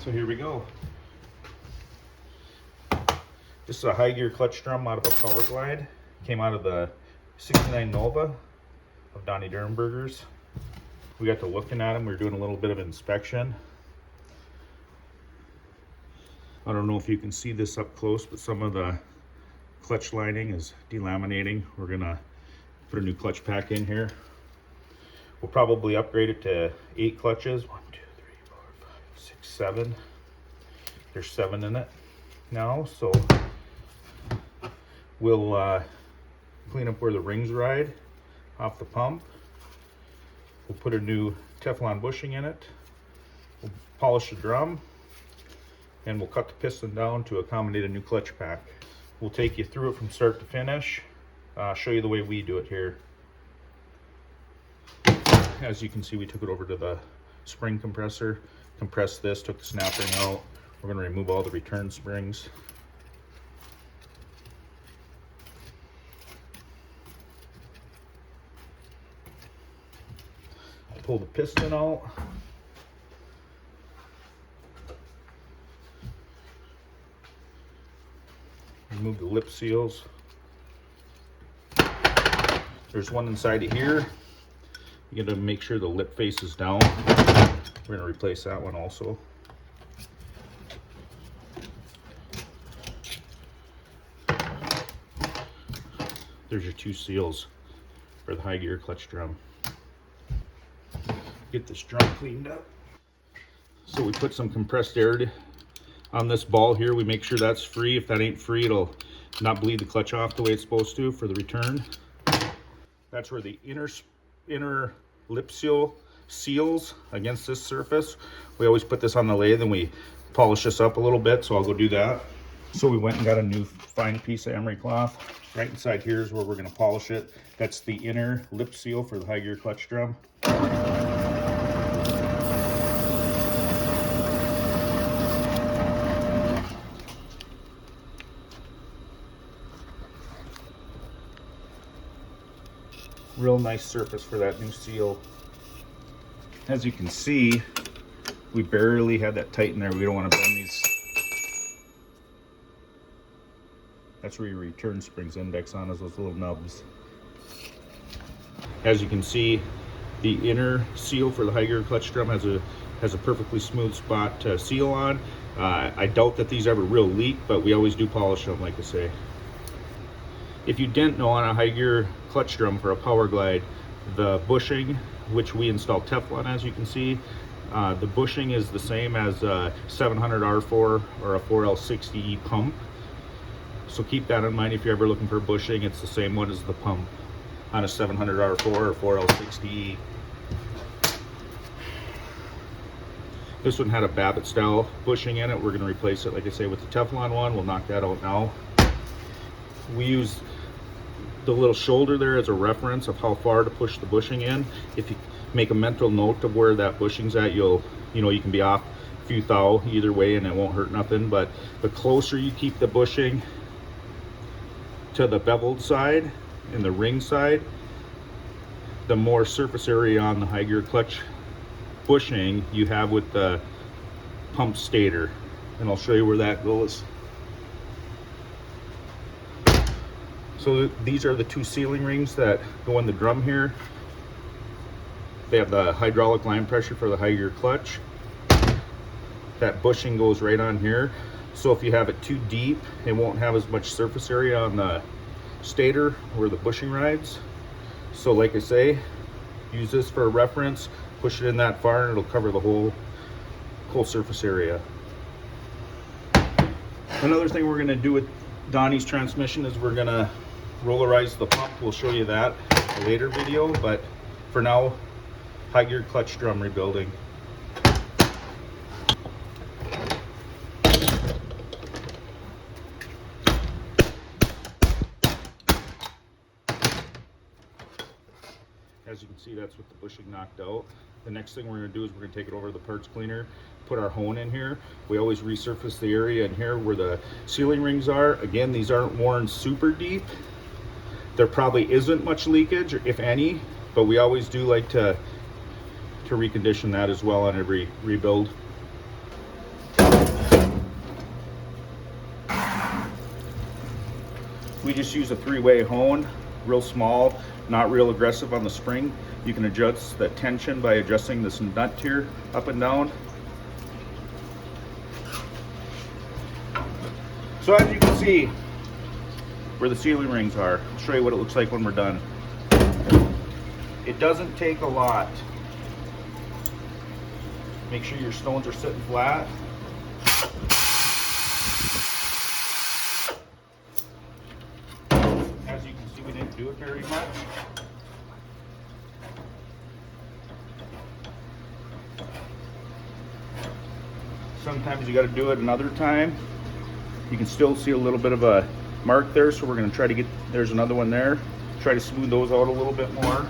So here we go. This is a high gear clutch drum out of a Power Glide. Came out of the 69 Nova of Donnie Durenberger's. We got to looking at them. We were doing a little bit of inspection. I don't know if you can see this up close, but some of the clutch lining is delaminating. We're gonna put a new clutch pack in here. We'll probably upgrade it to 8 clutches. 1, 2, 3, 4, 5, 6, 7. There's 7 in it now, so we'll clean up where the rings ride off the pump. We'll put a new Teflon bushing in it. We'll polish the drum, and we'll cut the piston down to accommodate a new clutch pack. We'll take you through it from start to finish, show you the way we do it here. As you can see, we took it over to the spring compressor, compressed this, took the snap ring out. We're going to remove all the return springs. Pull the piston out. Remove the lip seals. There's one inside of here. You got to make sure the lip faces down. We're going to replace that one also. There's your 2 seals for the high gear clutch drum. Get this drum cleaned up. So we put some compressed air on this ball here. We make sure that's free. If that ain't free, it'll not bleed the clutch off the way it's supposed to for the return. That's where the inner lip seal seals against this surface. We always put this on the lathe and we polish this up a little bit, so I'll go do that. So we went and got a new fine piece of emery cloth. Right inside here is where we're going to polish it. That's the inner lip seal for the high gear clutch drum. Real nice surface for that new seal. As you can see, we barely had that tight in there. We don't want to bend these. That's where your return springs index on, is those little nubs. As you can see, the inner seal for the high gear clutch drum has a perfectly smooth spot to seal on. I doubt that these ever real leak, but we always do polish them, like I say. If you didn't know, on a high gear clutch drum for a Power Glide, the bushing, which we installed Teflon, as you can see, the bushing is the same as a 700 R4 or a 4L60E pump. So keep that in mind if you're ever looking for bushing. It's the same one as the pump on a 700 R4 or 4L60E. This one had a Babbitt style bushing in it. We're going to replace it, like I say, with the Teflon one. We'll knock that out now. We use the little shoulder there as a reference of how far to push the bushing in. If you make a mental note of where that bushing's at, you can be off a few thou either way and it won't hurt nothing. But the closer you keep the bushing to the beveled side and the ring side, the more surface area on the high gear clutch bushing you have with the pump stator. And I'll show you where that goes. So these are the 2 sealing rings that go in the drum here. They have the hydraulic line pressure for the high gear clutch. That bushing goes right on here. So if you have it too deep, it won't have as much surface area on the stator where the bushing rides. So like I say, use this for a reference, push it in that far and it'll cover the whole surface area. Another thing we're gonna do with Donnie's transmission is we're gonna rollerize the pump. We'll show you that in a later video, but for now, high gear clutch drum rebuilding. As you can see, that's with the bushing knocked out. The next thing we're going to do is we're going to take it over to the parts cleaner, put our hone in here. We always resurface the area in here where the sealing rings are. Again, these aren't worn super deep. There probably isn't much leakage, if any, but we always do like to recondition that as well on every rebuild. We just use a 3-way hone, real small, not real aggressive on the spring. You can adjust the tension by adjusting this nut here up and down. So as you can see, where the sealing rings are, I'll show you what it looks like when we're done. It doesn't take a lot. Make sure your stones are sitting flat. As you can see, we didn't do it very much. Sometimes you got to do it another time. You can still see a little bit of a mark there, so we're going to try to get, there's another one there. Try to smooth those out a little bit more.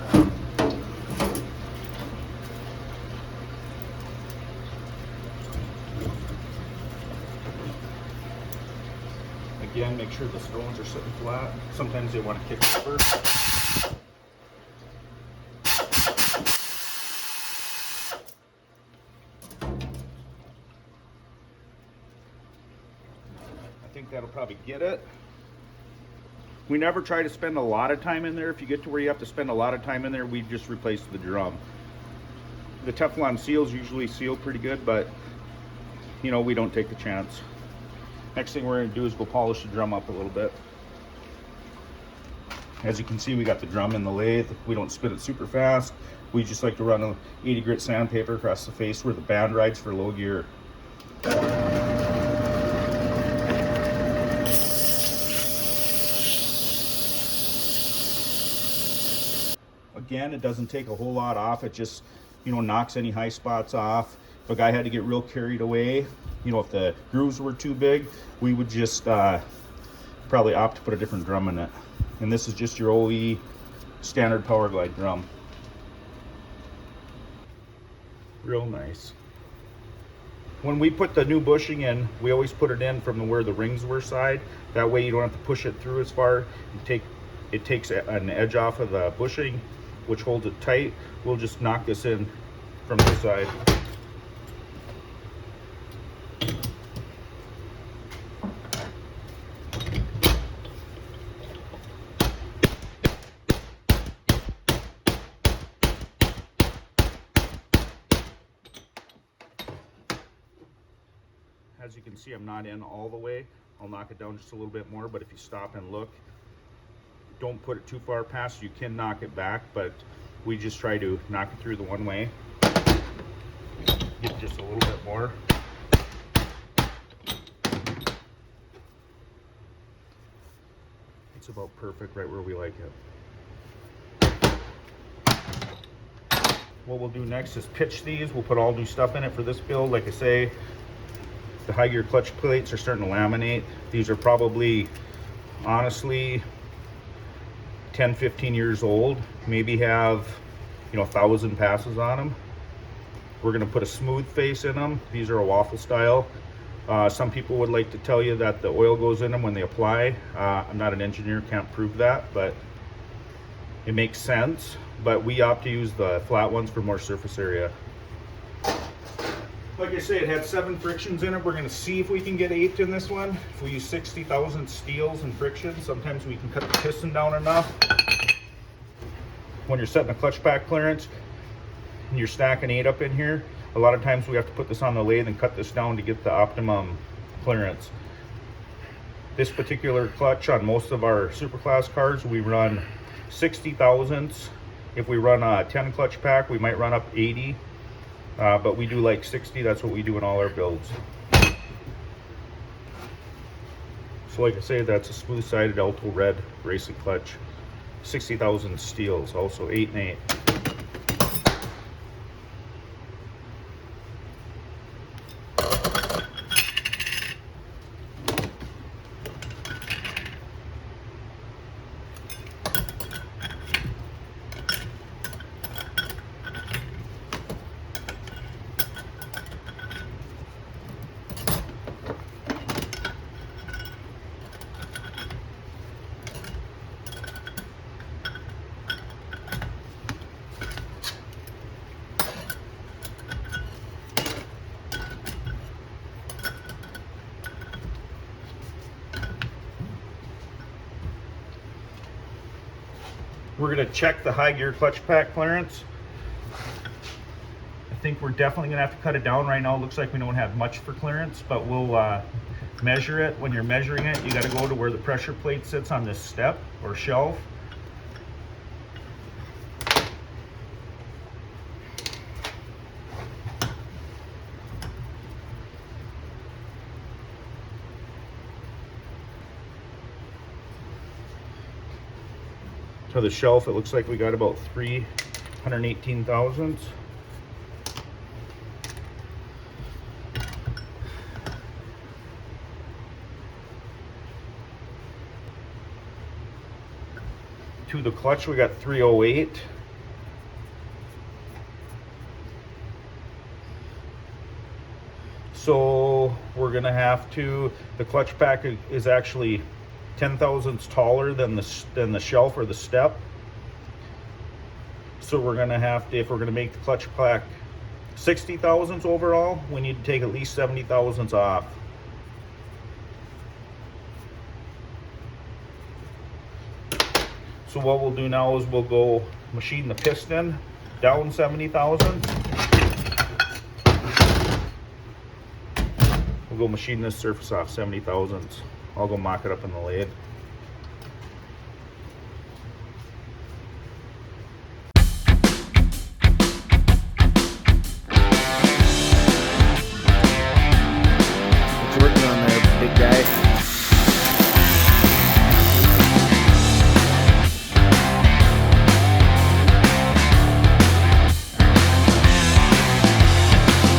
Again, make sure the stones are sitting flat. Sometimes they want to kick over. I think that'll probably get it. We never try to spend a lot of time in there. If you get to where you have to spend a lot of time in there, we just replace the drum. The Teflon seals usually seal pretty good, but you know, we don't take the chance. Next thing we're going to do is go polish the drum up a little bit. As you can see, we got the drum in the lathe. We don't spin it super fast. We just like to run a 80 grit sandpaper across the face where the band rides for low gear. Again, it doesn't take a whole lot off. It just, you know, knocks any high spots off. If a guy had to get real carried away, you know, if the grooves were too big, we would just probably opt to put a different drum in it. And this is just your OE standard Power Glide drum. Real nice. When we put the new bushing in, we always put it in from where the rings were side. That way you don't have to push it through as far. It takes an edge off of the bushing, which holds it tight. We'll just knock this in from this side. As you can see, I'm not in all the way. I'll knock it down just a little bit more, but if you stop and look, don't put it too far past. You can knock it back, but we just try to knock it through the one way. Get just a little bit more. It's about perfect, right where we like it. What we'll do next is pitch these. We'll put all new stuff in it for this build. Like I say, the high gear clutch plates are starting to laminate. These are probably, honestly, 10-15 years old, maybe have, you know, 1,000 passes on them. We're going to put a smooth face in them. These are a waffle style. Some people would like to tell you that the oil goes in them when they apply. I'm not an engineer, can't prove that, but it makes sense. But we opt to use the flat ones for more surface area. Like I say, it had 7 frictions in it. We're going to see if we can get 8 in this one. If we use 60,000 steels and friction, sometimes we can cut the piston down enough. When you're setting a clutch pack clearance and you're stacking 8 up in here, a lot of times we have to put this on the lathe and cut this down to get the optimum clearance. This particular clutch on most of our superclass cars, we run 60 thousandths. If we run a 10 clutch pack, we might run up 80. But we do like 60, that's what we do in all our builds. So like I say, that's a smooth-sided Alto Red racing clutch. 60,000 steels, also 8 and 8. We're going to check the high gear clutch pack clearance. I think we're definitely going to have to cut it down. Right now it looks like we don't have much for clearance, but we'll measure it. When you're measuring it, you got to go to where the pressure plate sits on this step or shelf. To the shelf, it looks like we got about 318 thousandths. To the clutch, we got 308. So we're gonna have to, the clutch pack is actually 10 thousandths taller than the shelf or the step. So we're gonna have to, if we're gonna make the clutch pack 60 thousandths overall, we need to take at least 70 thousandths off. So what we'll do now is we'll go machine the piston down 70 thousandths. We'll go machine this surface off 70 thousandths. I'll go mock it up in the lathe.